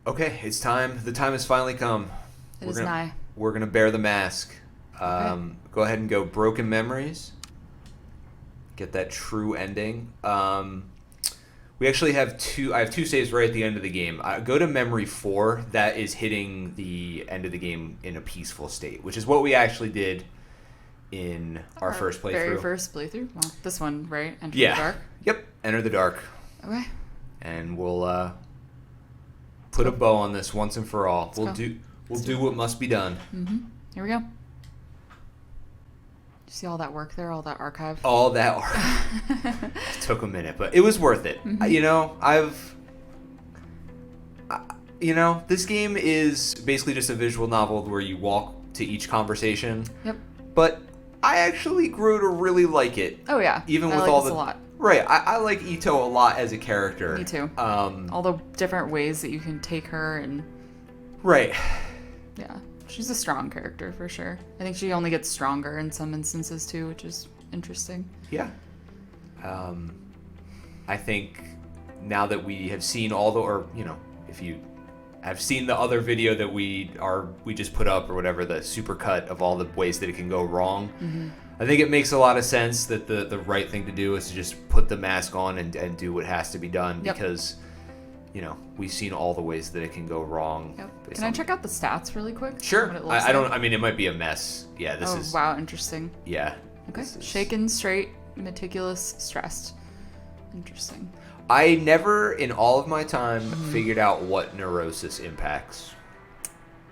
Okay, it's time. The time has finally come. It is nigh. We're gonna bear the mask. Go ahead and go broken memories. Get that true ending. We actually have two. I have two saves right at the end of the game. Go to memory 4. That is hitting the end of the game in a peaceful state, which is what we actually did in our first playthrough. Very first playthrough. Well, this one, right? Enter Yeah. the Dark. Yep. Enter the dark, Okay. and we'll put a bow on this once and for all. We'll go. do what must be done. Mm-hmm. Here we go. You see all that work there, all that archive? All that it took a minute, but it was worth it. Mm-hmm. This game is basically just a visual novel where you walk to each conversation. Yep. But I actually grew to really like it. Oh yeah. Even I with like all this the a lot. Right, I like Ito a lot as a character. Me too. All the different ways that you can take her and right. yeah. She's a strong character for sure. I think she only gets stronger in some instances too, which is interesting. Yeah. I think now that we have seen if you have seen the other video that we just put up or whatever, the supercut of all the ways that it can go wrong, Mm-hmm. I think it makes a lot of sense that the right thing to do is to just put the mask on and do what has to be done. Yep. Because, we've seen all the ways that it can go wrong. Yep. Can I check out the stats really quick? Sure. What it looks I don't, like? I mean, it might be a mess. Yeah, this is... Wow, interesting. Yeah. Okay. Shaken, straight, meticulous, stressed. Interesting. I never, in all of my time, figured out what neurosis impacts.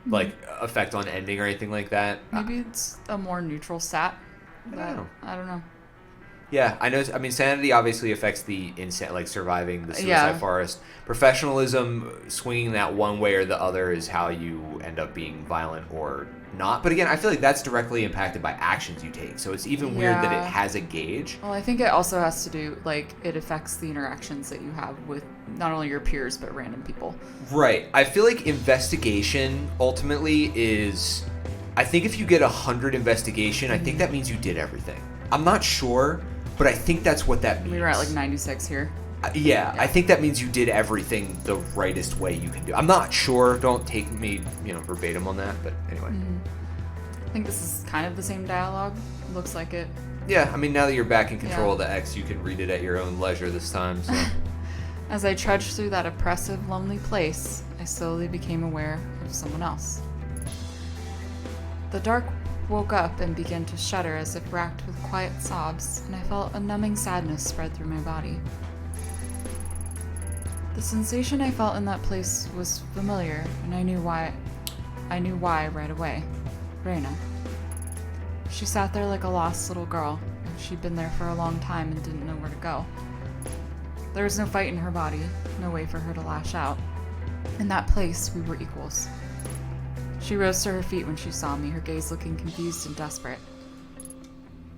Like, effect on ending or anything like that. Maybe it's a more neutral stat. I don't know. Yeah, I know. I mean, sanity obviously affects the surviving the suicide forest. Professionalism, swinging that one way or the other is how you end up being violent or not. But again, I feel like that's directly impacted by actions you take. So it's even weird that it has a gauge. Well, I think it also has to do, it affects the interactions that you have with not only your peers, but random people. Right. I feel like investigation ultimately is... I think if you get 100 investigation, I think that means you did everything. I'm not sure, but I think that's what that means. We were at 96 here. Yeah, I think that means you did everything the rightest way you can do. I'm not sure. Don't take me, verbatim on that, but anyway. I think this is kind of the same dialogue. Looks like it. Yeah, I mean, now that you're back in control of the X, you can read it at your own leisure this time, so... As I trudged through that oppressive, lonely place, I slowly became aware of someone else. The dark woke up and began to shudder as if racked with quiet sobs, and I felt a numbing sadness spread through my body. The sensation I felt in that place was familiar, and I knew why right away. Reina. She sat there like a lost little girl, and she'd been there for a long time and didn't know where to go. There was no fight in her body, no way for her to lash out. In that place, we were equals. She rose to her feet when she saw me, her gaze looking confused and desperate.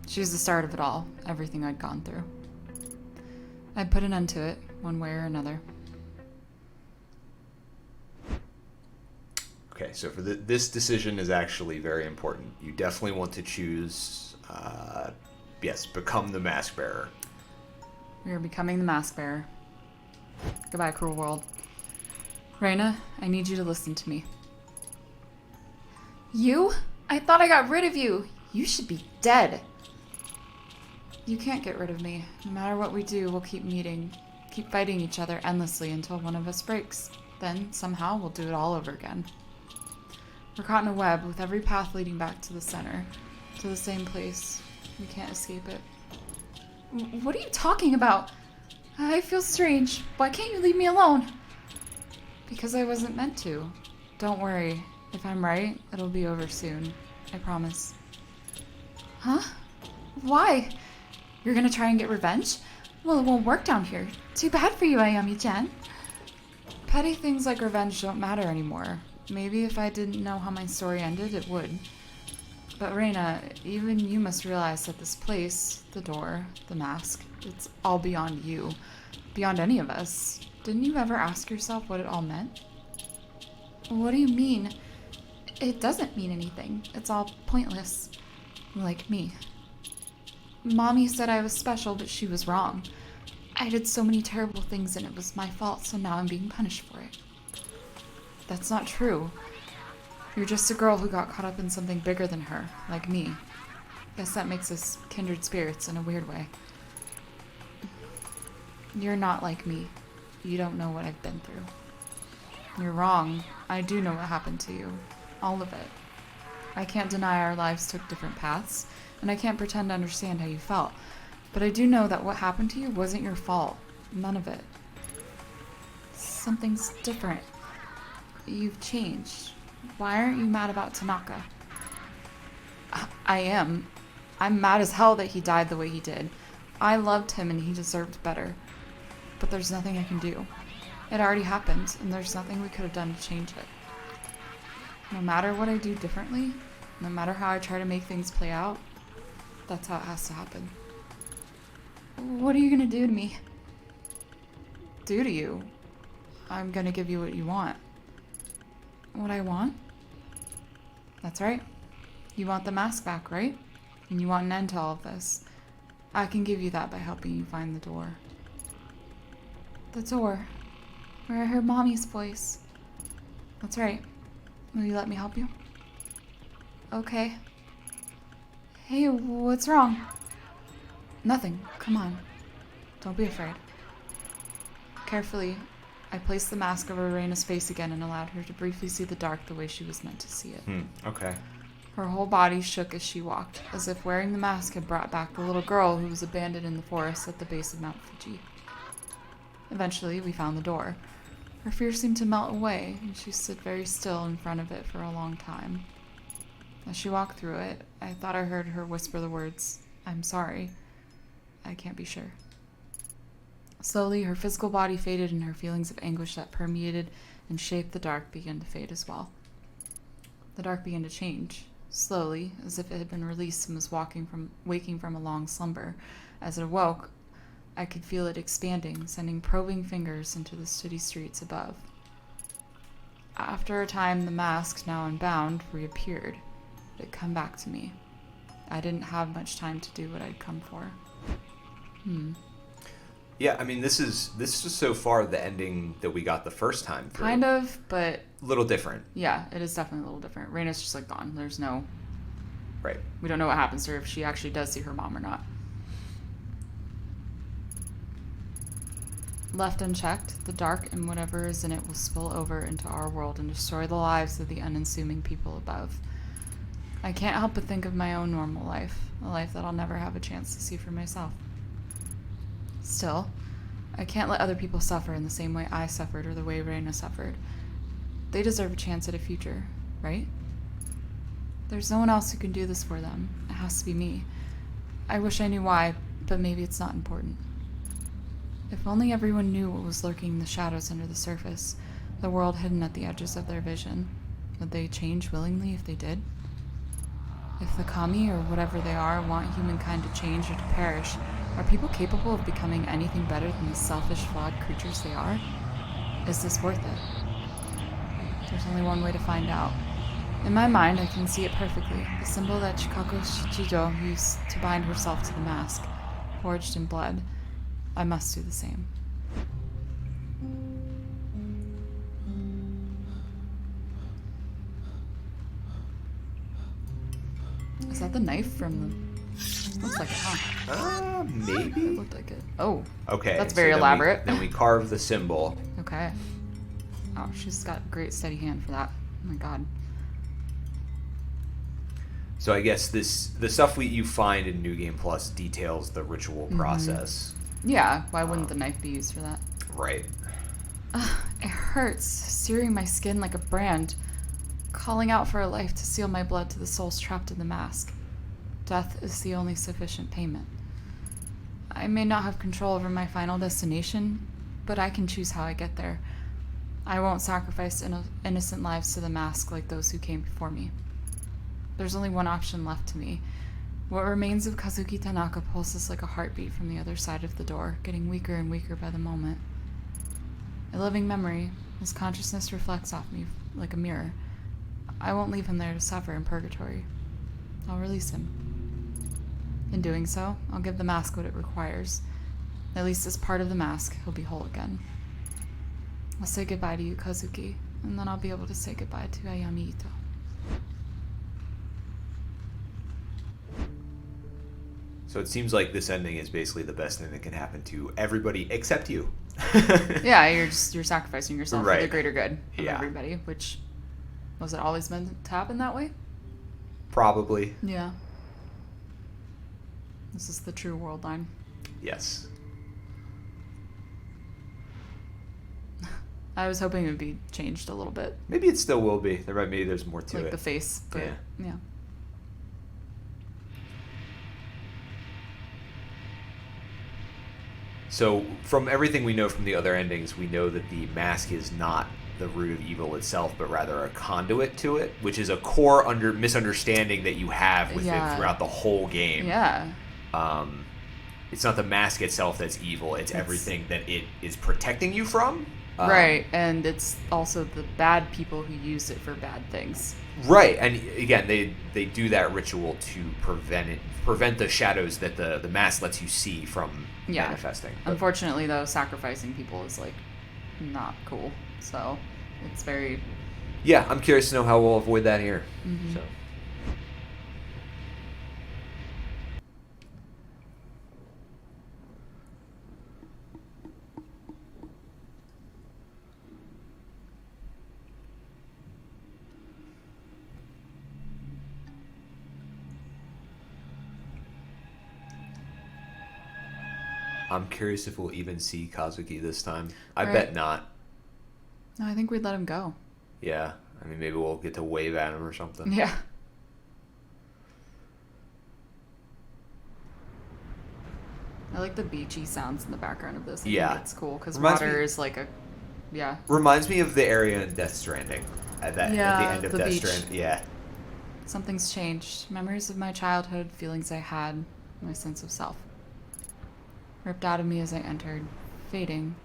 She was the start of it all, everything I'd gone through. I'd put an end to it, one way or another. Okay, so for this decision is actually very important. You definitely want to choose, become the mask bearer. We are becoming the mask bearer. Goodbye, cruel world. Reina, I need you to listen to me. You? I thought I got rid of you. You should be dead. You can't get rid of me. No matter what we do, we'll keep meeting, keep fighting each other endlessly until one of us breaks. Then, somehow, we'll do it all over again. We're caught in a web with every path leading back to the center, to the same place. We can't escape it. What are you talking about? I feel strange. Why can't you leave me alone? Because I wasn't meant to. Don't worry. If I'm right, it'll be over soon. I promise. Huh? Why? You're gonna try and get revenge? Well, it won't work down here. Too bad for you, Ayami-chan. Petty things like revenge don't matter anymore. Maybe if I didn't know how my story ended, it would. But Reina, even you must realize that this place, the door, the mask, it's all beyond you. Beyond any of us. Didn't you ever ask yourself what it all meant? What do you mean? It doesn't mean anything. It's all pointless. Like me. Mommy said I was special, but she was wrong. I did so many terrible things and it was my fault, so now I'm being punished for it. That's not true. You're just a girl who got caught up in something bigger than her, like me. Guess that makes us kindred spirits in a weird way. You're not like me. You don't know what I've been through. You're wrong. I do know what happened to you. All of it. I can't deny our lives took different paths, and I can't pretend to understand how you felt. But I do know that what happened to you wasn't your fault. None of it. Something's different. You've changed. Why aren't you mad about Tanaka? I am. I'm mad as hell that he died the way he did. I loved him and he deserved better. But there's nothing I can do. It already happened, and there's nothing we could have done to change it. No matter what I do differently, no matter how I try to make things play out, that's how it has to happen. What are you gonna do to me? Do to you? I'm gonna give you what you want. What I want? That's right. You want the mask back, right? And you want an end to all of this. I can give you that by helping you find the door. The door. Where I heard Mommy's voice. That's right. Will you let me help you? Okay. Hey, what's wrong? Nothing. Come on. Don't be afraid. Carefully, I placed the mask over Reina's face again and allowed her to briefly see the dark the way she was meant to see it. Okay. Her whole body shook as she walked, as if wearing the mask had brought back the little girl who was abandoned in the forest at the base of Mount Fuji. Eventually, we found the door. Her fear seemed to melt away, and she stood very still in front of it for a long time. As she walked through it, I thought I heard her whisper the words, "I'm sorry. I can't be sure." Slowly, her physical body faded and her feelings of anguish that permeated and shaped the dark began to fade as well. The dark began to change, slowly, as if it had been released and was waking from a long slumber. As it awoke, I could feel it expanding, sending probing fingers into the city streets above. After a time, the mask, now unbound, reappeared. It had come back to me. I didn't have much time to do what I'd come for. Yeah, I mean, this is so far the ending that we got the first time through. Kind of, but... A little different. Yeah, it is definitely a little different. Reina's just, like, gone. There's no... Right. We don't know what happens to her, if she actually does see her mom or not. Left unchecked, the dark and whatever is in it will spill over into our world and destroy the lives of the unassuming people above. I can't help but think of my own normal life, a life that I'll never have a chance to see for myself. Still, I can't let other people suffer in the same way I suffered or the way Reina suffered. They deserve a chance at a future, right? There's no one else who can do this for them. It has to be me. I wish I knew why, but maybe it's not important. If only everyone knew what was lurking in the shadows under the surface, the world hidden at the edges of their vision. Would they change willingly if they did? If the kami, or whatever they are, want humankind to change or to perish, are people capable of becoming anything better than the selfish, flawed creatures they are? Is this worth it? There's only one way to find out. In my mind, I can see it perfectly, the symbol that Chikako Shichijo used to bind herself to the mask, forged in blood. I must do the same. Is that the knife from the... Looks like it, huh? Maybe? It looked like it. Oh. Okay. That's very then elaborate. Then we carve the symbol. Okay. Oh, she's got a great steady hand for that. Oh my god. So I guess the stuff you find in New Game Plus details the ritual process. Yeah, why wouldn't the knife be used for that? Right. It hurts, searing my skin like a brand, calling out for a life to seal my blood to the souls trapped in the mask. Death is the only sufficient payment. I may not have control over my final destination, but I can choose how I get there. I won't sacrifice innocent lives to the mask like those who came before me. There's only one option left to me. What remains of Kazuki Tanaka pulses like a heartbeat from the other side of the door, getting weaker and weaker by the moment. A living memory, his consciousness reflects off me like a mirror. I won't leave him there to suffer in purgatory. I'll release him. In doing so, I'll give the mask what it requires. At least as part of the mask, he'll be whole again. I'll say goodbye to you, Kazuki, and then I'll be able to say goodbye to Ayami Ito. So it seems like this ending is basically the best thing that can happen to everybody except you. Yeah, you're sacrificing yourself for the Right. greater good of Yeah. everybody, which was it always meant to happen that way? Probably. Yeah. This is the true world line. Yes. I was hoping it would be changed a little bit, Maybe it still will be. Maybe there's more to like it. the face, but yeah. So, from everything we know from the other endings, we know that the mask is not the root of evil itself, but rather a conduit to it, which is a core misunderstanding that you have with it throughout the whole game. Yeah. It's not the mask itself that's evil; it's everything that it is protecting you from. Right, and it's also the bad people who use it for bad things. Right, and again, they do that ritual to prevent the shadows that the mask lets you see from manifesting. But Unfortunately, though, sacrificing people is like not cool. So it's very. yeah, I'm curious to know how we'll avoid that here. Mhm. So. I'm curious if we'll even see Kazuki this time. I Right. bet not. No, I think we'd let him go. Yeah. I mean, maybe we'll get to wave at him or something. Yeah. I like the beachy sounds in the background of this. I Yeah. think it's cool because Reminds water me- is like a. Yeah. Reminds me of the area in Death Stranding. At the end of the Death beach. Stranding. Yeah. Something's changed. Memories of my childhood, feelings I had, my sense of self. Ripped out of me as I entered, fading.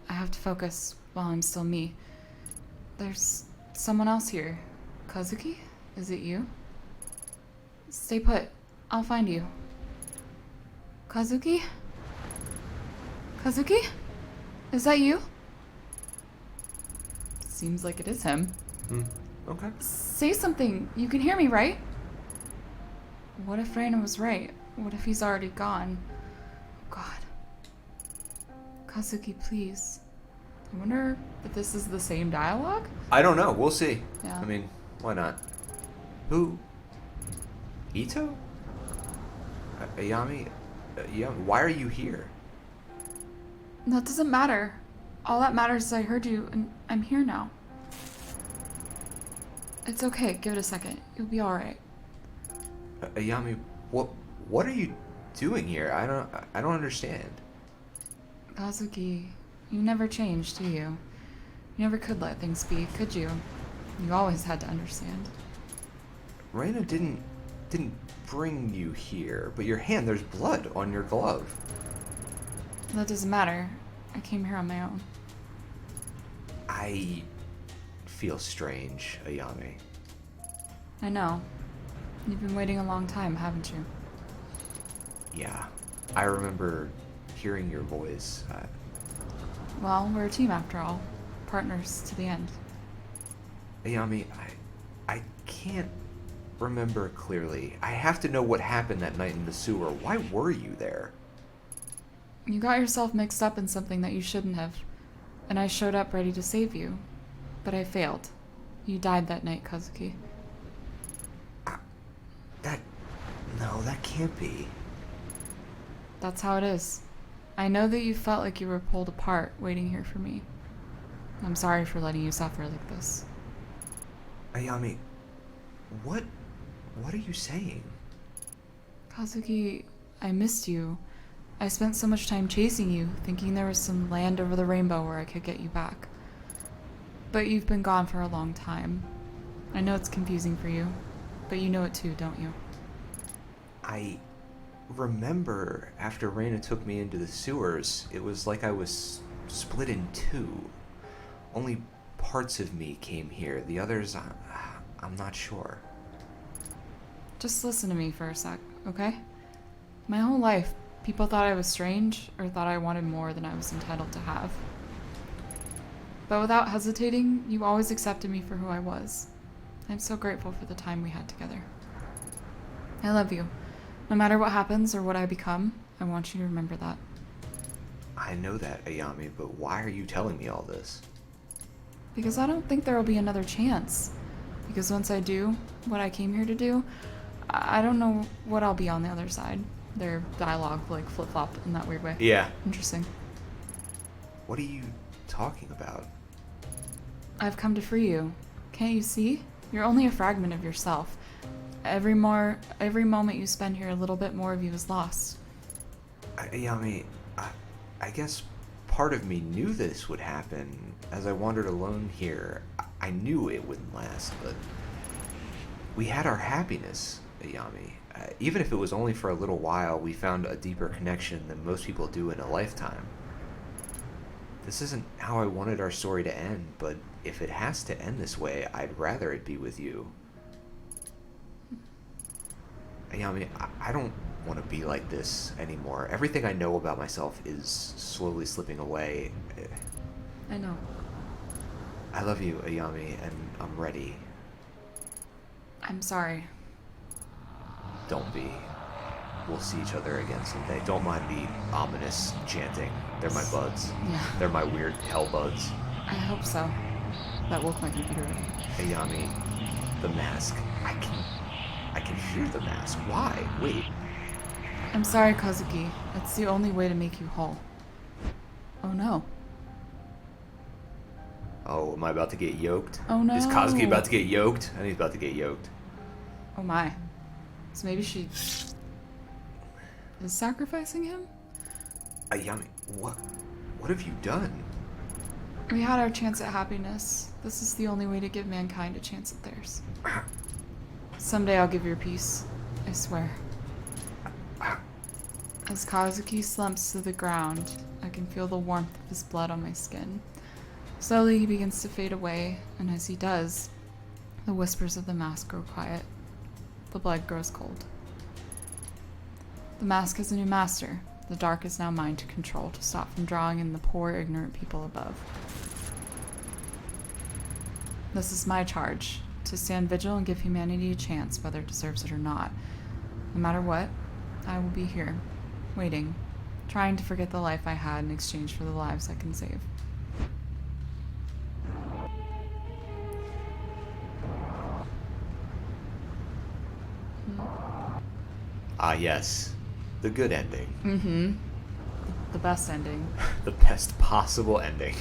I have to focus while I'm still me. There's someone else here. Kazuki? Is it you? Stay put. I'll find you. Kazuki? Kazuki? Is that you? Seems like it is him. Okay. Say something. You can hear me, right? What if Raina was right? What if he's already gone? God. Kazuki, please. I wonder if this is the same dialogue? I don't know. We'll see. Yeah. I mean, why not? Who? Ito? Ayami? Why are you here? That doesn't matter. All that matters is I heard you, and I'm here now. It's okay. Give it a second. You'll be alright. Ayami, what are you doing here? I don't understand. Kazuki, you never changed, do you? You never could let things be, could you? You always had to understand. Reina didn't bring you here, but your hand, there's blood on your glove. That doesn't matter. I came here on my own. I feel strange, Ayami. I know. You've been waiting a long time, haven't you? Yeah, I remember hearing your voice. Well, we're a team after all. Partners to the end. Ayami, I can't remember clearly. I have to know what happened that night in the sewer. Why were you there? You got yourself mixed up in something that you shouldn't have. And I showed up ready to save you. But I failed. You died that night, Kazuki. No, that can't be. That's how it is. I know that you felt like you were pulled apart waiting here for me. I'm sorry for letting you suffer like this. Ayami, what are you saying? Kazuki, I missed you. I spent so much time chasing you, thinking there was some land over the rainbow where I could get you back. But you've been gone for a long time. I know it's confusing for you, but you know it too, don't you? I remember after Reina took me into the sewers, it was like I was split in two. Only parts of me came here. The others, I'm not sure. Just listen to me for a sec, okay? My whole life, people thought I was strange or thought I wanted more than I was entitled to have. But without hesitating, you always accepted me for who I was. I'm so grateful for the time we had together. I love you. No matter what happens or what I become, I want you to remember that. I know that, Ayami, but why are you telling me all this? Because I don't think there will be another chance. Because once I do what I came here to do, I don't know what I'll be on the other side. Their dialogue like flip-flopped in that weird way. Yeah. Interesting. What are you talking about? I've come to free you. Can't you see? You're only a fragment of yourself. Every moment you spend here, a little bit more of you is lost. Ayami, I guess part of me knew this would happen. As I wandered alone here, I knew it wouldn't last, but we had our happiness, Ayami. Even if it was only for a little while, we found a deeper connection than most people do in a lifetime. This isn't how I wanted our story to end, but if it has to end this way, I'd rather it be with you. Ayami, I don't want to be like this anymore. Everything I know about myself is slowly slipping away. I know. I love you, Ayami, and I'm ready. I'm sorry. Don't be. We'll see each other again someday. Don't mind the ominous chanting. They're my buds. Yeah. They're my weird hell buds. I hope so. That woke my computer ready. Ayami, the mask. I can hear the mask. Why? Wait. I'm sorry, Kazuki. It's the only way to make you whole. Oh no. Oh, am I about to get yoked? Oh no. Is Kazuki about to get yoked? I think he's about to get yoked. Oh my. So maybe she is sacrificing him? Ayami, what have you done? We had our chance at happiness. This is the only way to give mankind a chance at theirs. Someday I'll give your peace. I swear. As Kazuki slumps to the ground, I can feel the warmth of his blood on my skin. Slowly he begins to fade away, and as he does, the whispers of the mask grow quiet. The blood grows cold. The mask has a new master. The dark is now mine to control, to stop from drawing in the poor, ignorant people above. This is my charge, to stand vigil and give humanity a chance, whether it deserves it or not. No matter what, I will be here, waiting, trying to forget the life I had in exchange for the lives I can save. Ah, yes. The good ending. Mm-hmm. The best ending. The best possible ending.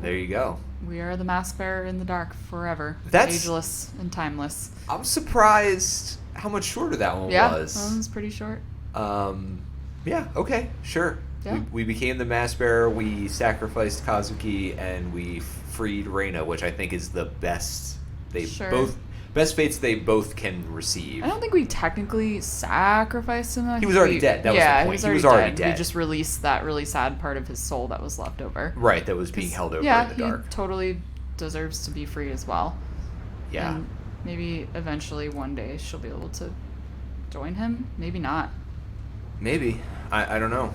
There you go. We are the mask bearer in the dark forever. That's ageless and timeless. I'm surprised how much shorter that one Yeah, was. that one's pretty short. Yeah, okay, sure. Yeah. We became the mask bearer, we sacrificed Kazuki, and we freed Reina, which I think is the best best fates they both can receive. I don't think we technically sacrificed him. He was already dead. That was the point. He was already dead. We just released that really sad part of his soul that was left over. Right, that was being held over in the dark. He totally deserves to be free as well. Yeah. And maybe eventually one day she'll be able to join him. Maybe not. Maybe. I don't know.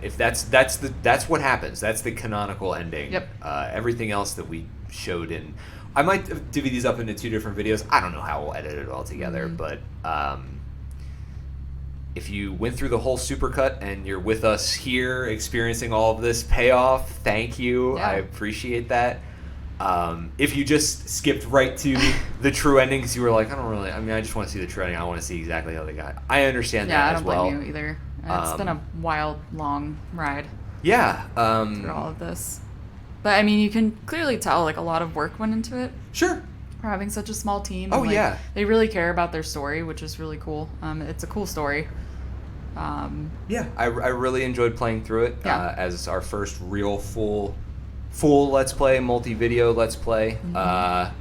If that's what happens. That's the canonical ending. Yep. Everything else that we showed in, I might divvy these up into 2 different videos. I don't know how we'll edit it all together, but if you went through the whole supercut and you're with us here experiencing all of this payoff, thank you. Yeah. I appreciate that. If you just skipped right to the true ending because you were like, I just want to see the true ending. I want to see exactly how they got. I understand that as well. Yeah, I don't blame you either. It's been a wild, long ride. Yeah. Through all of this. But, I mean, you can clearly tell, like, a lot of work went into it. Sure. For having such a small team. Oh, and, yeah. They really care about their story, which is really cool. It's a cool story. Yeah, I really enjoyed playing through it as our first real full Let's Play, multi-video Let's Play. Mm-hmm.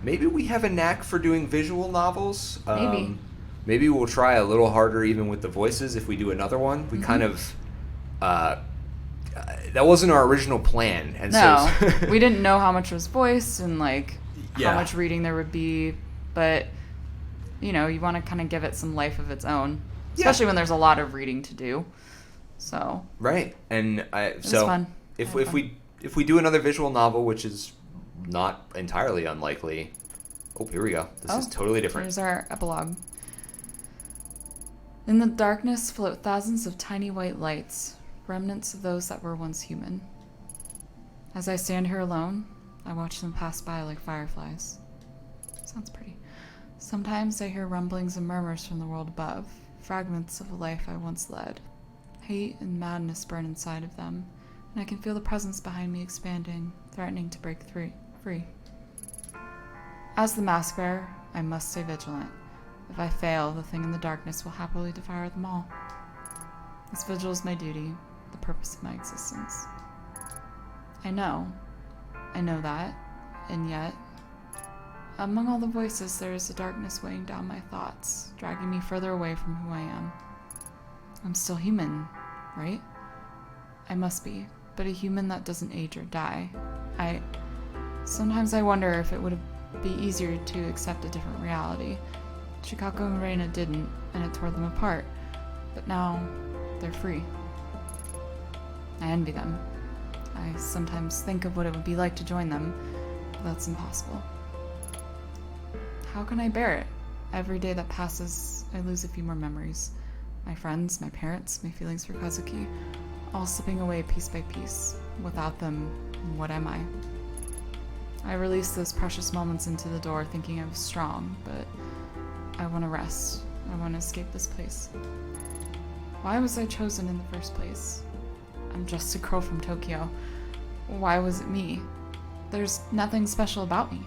Maybe we have a knack for doing visual novels. Maybe. Maybe we'll try a little harder even with the voices if we do another one. We kind of... that wasn't our original plan. And no, so we didn't know how much was voiced and, like, how much reading there would be. But, you know, you want to kind of give it some life of its own. Especially when there's a lot of reading to do. So. Right. And It was fun. if we do another visual novel, which is not entirely unlikely. Oh, here we go. This is totally different. Here's our epilogue. In the darkness float thousands of tiny white lights, remnants of those that were once human. As I stand here alone, I watch them pass by like fireflies. Sounds pretty. Sometimes I hear rumblings and murmurs from the world above, fragments of a life I once led. Hate and madness burn inside of them, and I can feel the presence behind me expanding, threatening to break free. As the mask bearer, I must stay vigilant. If I fail, the thing in the darkness will happily devour them all. This vigil is my duty, the purpose of my existence. I know that, and yet, among all the voices, there is a darkness weighing down my thoughts, dragging me further away from who I am. I'm still human, right? I must be, but a human that doesn't age or die. Sometimes I wonder if it would be easier to accept a different reality. Chikako and Reina didn't, and it tore them apart. But now, they're free. I envy them. I sometimes think of what it would be like to join them, but that's impossible. How can I bear it? Every day that passes, I lose a few more memories. My friends, my parents, my feelings for Kazuki, all slipping away piece by piece. Without them, what am I? I release those precious moments into the door thinking I was strong, but I want to rest. I want to escape this place. Why was I chosen in the first place? I'm just a girl from Tokyo. Why was it me? There's nothing special about me.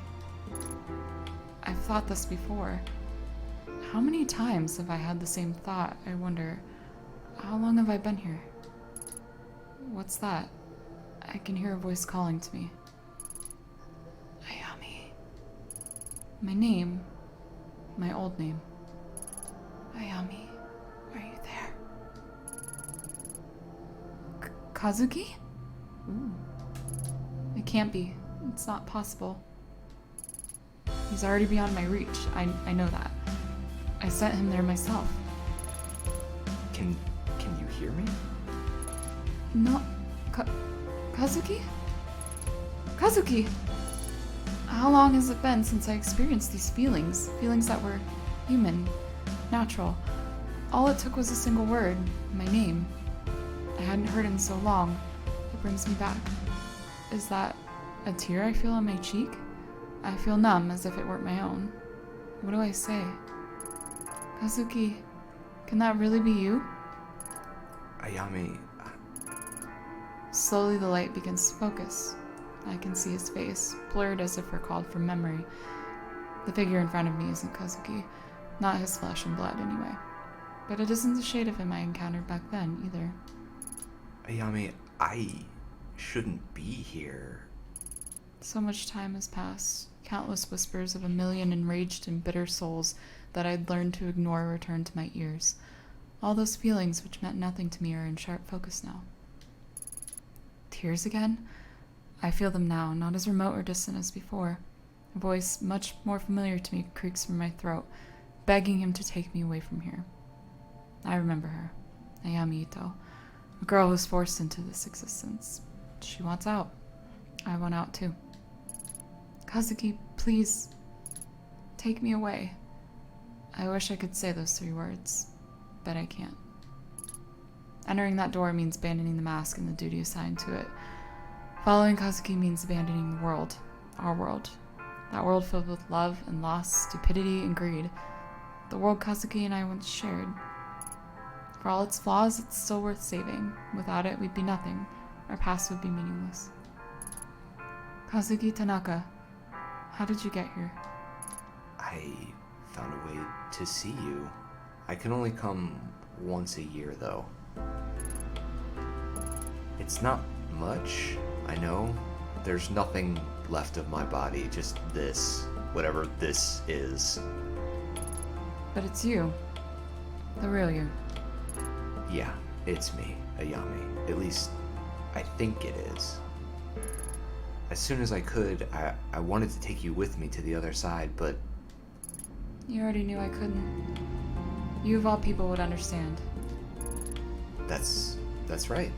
I've thought this before. How many times have I had the same thought? I wonder, how long have I been here? What's that? I can hear a voice calling to me. Ayami. My name. My old name. Ayami, are you there? Kazuki? Ooh. It can't be. It's not possible. He's already beyond my reach. I know that. I sent him there myself. Can you hear me? No. Kazuki? Kazuki! How long has it been since I experienced these feelings? Feelings that were human, natural. All it took was a single word, my name. I hadn't heard it in so long. It brings me back. Is that a tear I feel on my cheek? I feel numb as if it weren't my own. What do I say? Kazuki, can that really be you? Ayami. Slowly the light begins to focus. I can see his face, blurred as if recalled from memory. The figure in front of me isn't Kazuki, not his flesh and blood anyway. But it isn't the shade of him I encountered back then, either. Ayami, I shouldn't be here. So much time has passed. Countless whispers of a million enraged and bitter souls that I'd learned to ignore return to my ears. All those feelings which meant nothing to me are in sharp focus now. Tears again? I feel them now, not as remote or distant as before. A voice much more familiar to me creaks from my throat, begging him to take me away from here. I remember her, Ayami Ito, a girl who's forced into this existence. She wants out. I want out too. Kazuki, please, take me away. I wish I could say those 3 words, but I can't. Entering that door means abandoning the mask and the duty assigned to it. Following Kazuki means abandoning the world, our world. That world filled with love and loss, stupidity and greed. The world Kazuki and I once shared. For all its flaws, it's still worth saving. Without it, we'd be nothing. Our past would be meaningless. Kazuki Tanaka, how did you get here? I found a way to see you. I can only come once a year, though. It's not much, I know. There's nothing left of my body, just this, whatever this is. But it's you. The real you. Yeah, it's me, Ayami. At least, I think it is. As soon as I could, I wanted to take you with me to the other side, but... You already knew I couldn't. You of all people would understand. That's right.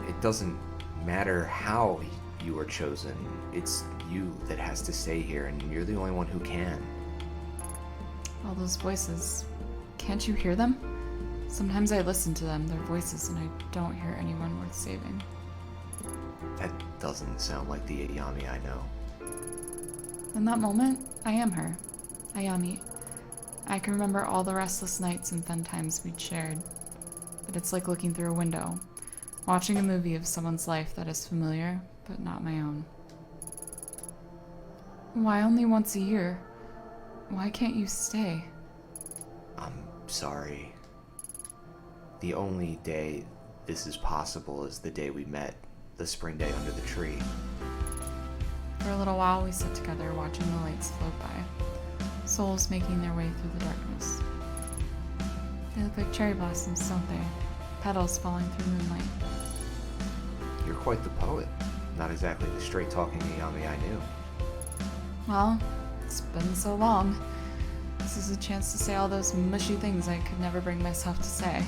It doesn't matter how you were chosen. It's you that has to stay here, and you're the only one who can. All those voices. Can't you hear them? Sometimes I listen to them, their voices, and I don't hear anyone worth saving. That doesn't sound like the Ayami I know. In that moment, I am her. Ayami. I can remember all the restless nights and fun times we'd shared. But it's like looking through a window, watching a movie of someone's life that is familiar, but not my own. Why only once a year? Why can't you stay? I'm sorry. The only day this is possible is the day we met, the spring day under the tree. For a little while, we sat together, watching the lights float by, souls making their way through the darkness. They look like cherry blossoms, don't they? Petals falling through moonlight. You're quite the poet. Not exactly the straight-talking Ayami I knew. Well, it's been so long. This is a chance to say all those mushy things I could never bring myself to say.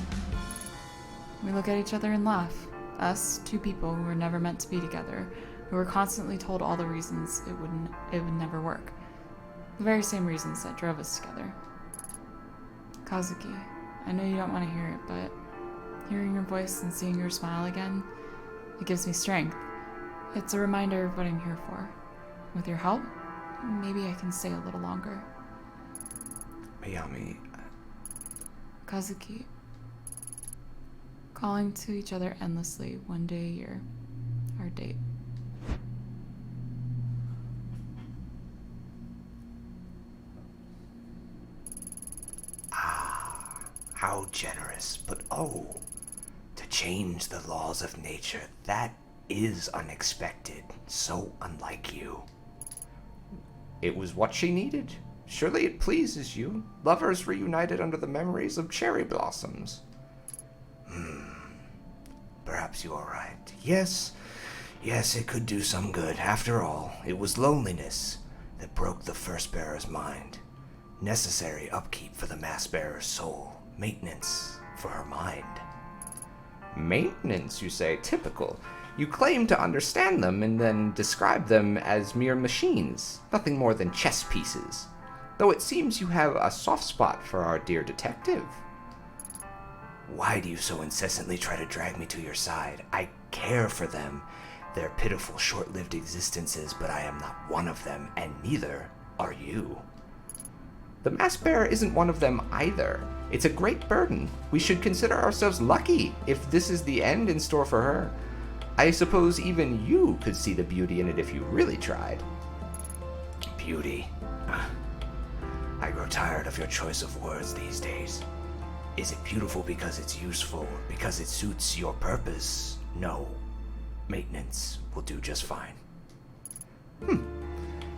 We look at each other and laugh. Us, two people who were never meant to be together, who were constantly told all the reasons it would never work. The very same reasons that drove us together. Kazuki, I know you don't want to hear it, but hearing your voice and seeing your smile again, it gives me strength. It's a reminder of what I'm here for. With your help, maybe I can stay a little longer. Ayami, Kazuki. Calling to each other endlessly, one day a year. Our date. How generous, but oh, to change the laws of nature, that is unexpected, so unlike you. it was what she needed. Surely it pleases you. Lovers reunited under the memories of cherry blossoms. Perhaps you are right. Yes, it could do some good. After all, it was loneliness that broke the first bearer's mind. Necessary upkeep for the mass bearer's soul. Maintenance for her mind. Maintenance, you say? Typical. You claim to understand them and then describe them as mere machines, nothing more than chess pieces. Though it seems you have a soft spot for our dear detective. Why do you so incessantly try to drag me to your side? I care for them, their pitiful short-lived existences, but I am not one of them, and neither are you. The mass bearer isn't one of them either. It's a great burden. We should consider ourselves lucky if this is the end in store for her. I suppose even you could see the beauty in it if you really tried. Beauty. I grow tired of your choice of words these days. Is it beautiful because it's useful, because it suits your purpose? No. Maintenance will do just fine.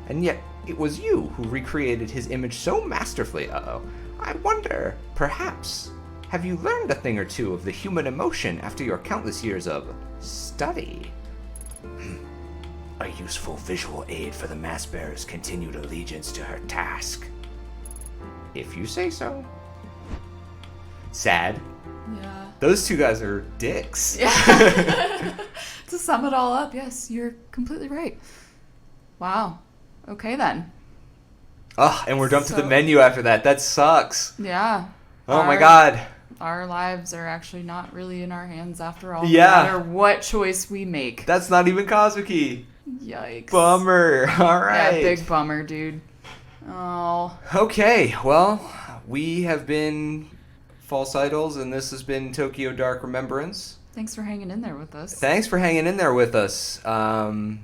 And yet, it was you who recreated his image so masterfully. I wonder, perhaps, have you learned a thing or two of the human emotion after your countless years of study? A useful visual aid for the mass bearer's continued allegiance to her task. If you say so. Sad. Yeah. Those two guys are dicks. Yeah. To sum it all up, yes, you're completely right. Wow. Okay then. Oh, and we're dumped to the So- menu after that. That sucks. Yeah. Oh my Our- god. Our lives are actually not really in our hands after all. Yeah. No matter what choice we make. That's not even Kazuki. Yikes. Bummer. All right. Yeah, big bummer, dude. Oh. Okay, well, we have been False Idols, and this has been Tokyo Dark Remembrance. Thanks for hanging in there with us. Thanks for hanging in there with us. I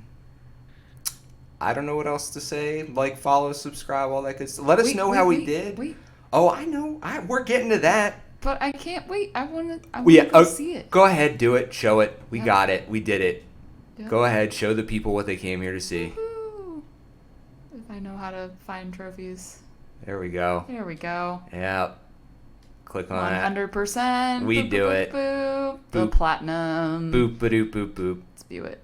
don't know what else to say. Like, follow, subscribe, all that good stuff. Let us know how we did. Wait, Oh, I know. We're getting to that. but I can't wait. I want to Yeah, go see it. Go ahead, do it. Show it. We Yep. got it. We did it. Yep. Go ahead. Show the people what they came here to see. Woo. If I know how to find trophies. There we go. There we go. Yep. Click on it. 100%. We Boop, do boop, it. Boop, boop. The Boop. platinum. Boop, ba-doop, boop, boop. Let's view it.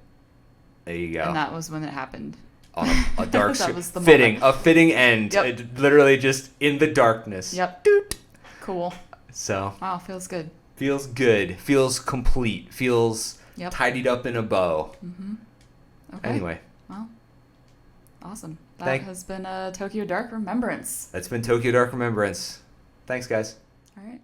There you go. And that was when it happened. On a dark That was the fitting, moment. a fitting end. Yep. Literally just in the darkness. Yep. Doot. Cool. So Wow, feels good. feels good. Feels complete. Feels Yep. tidied up in a bow. Okay. Anyway, Well, awesome. That Thank- has been a Tokyo Dark Remembrance. that's been Tokyo Dark Remembrance. Thanks, guys. All right.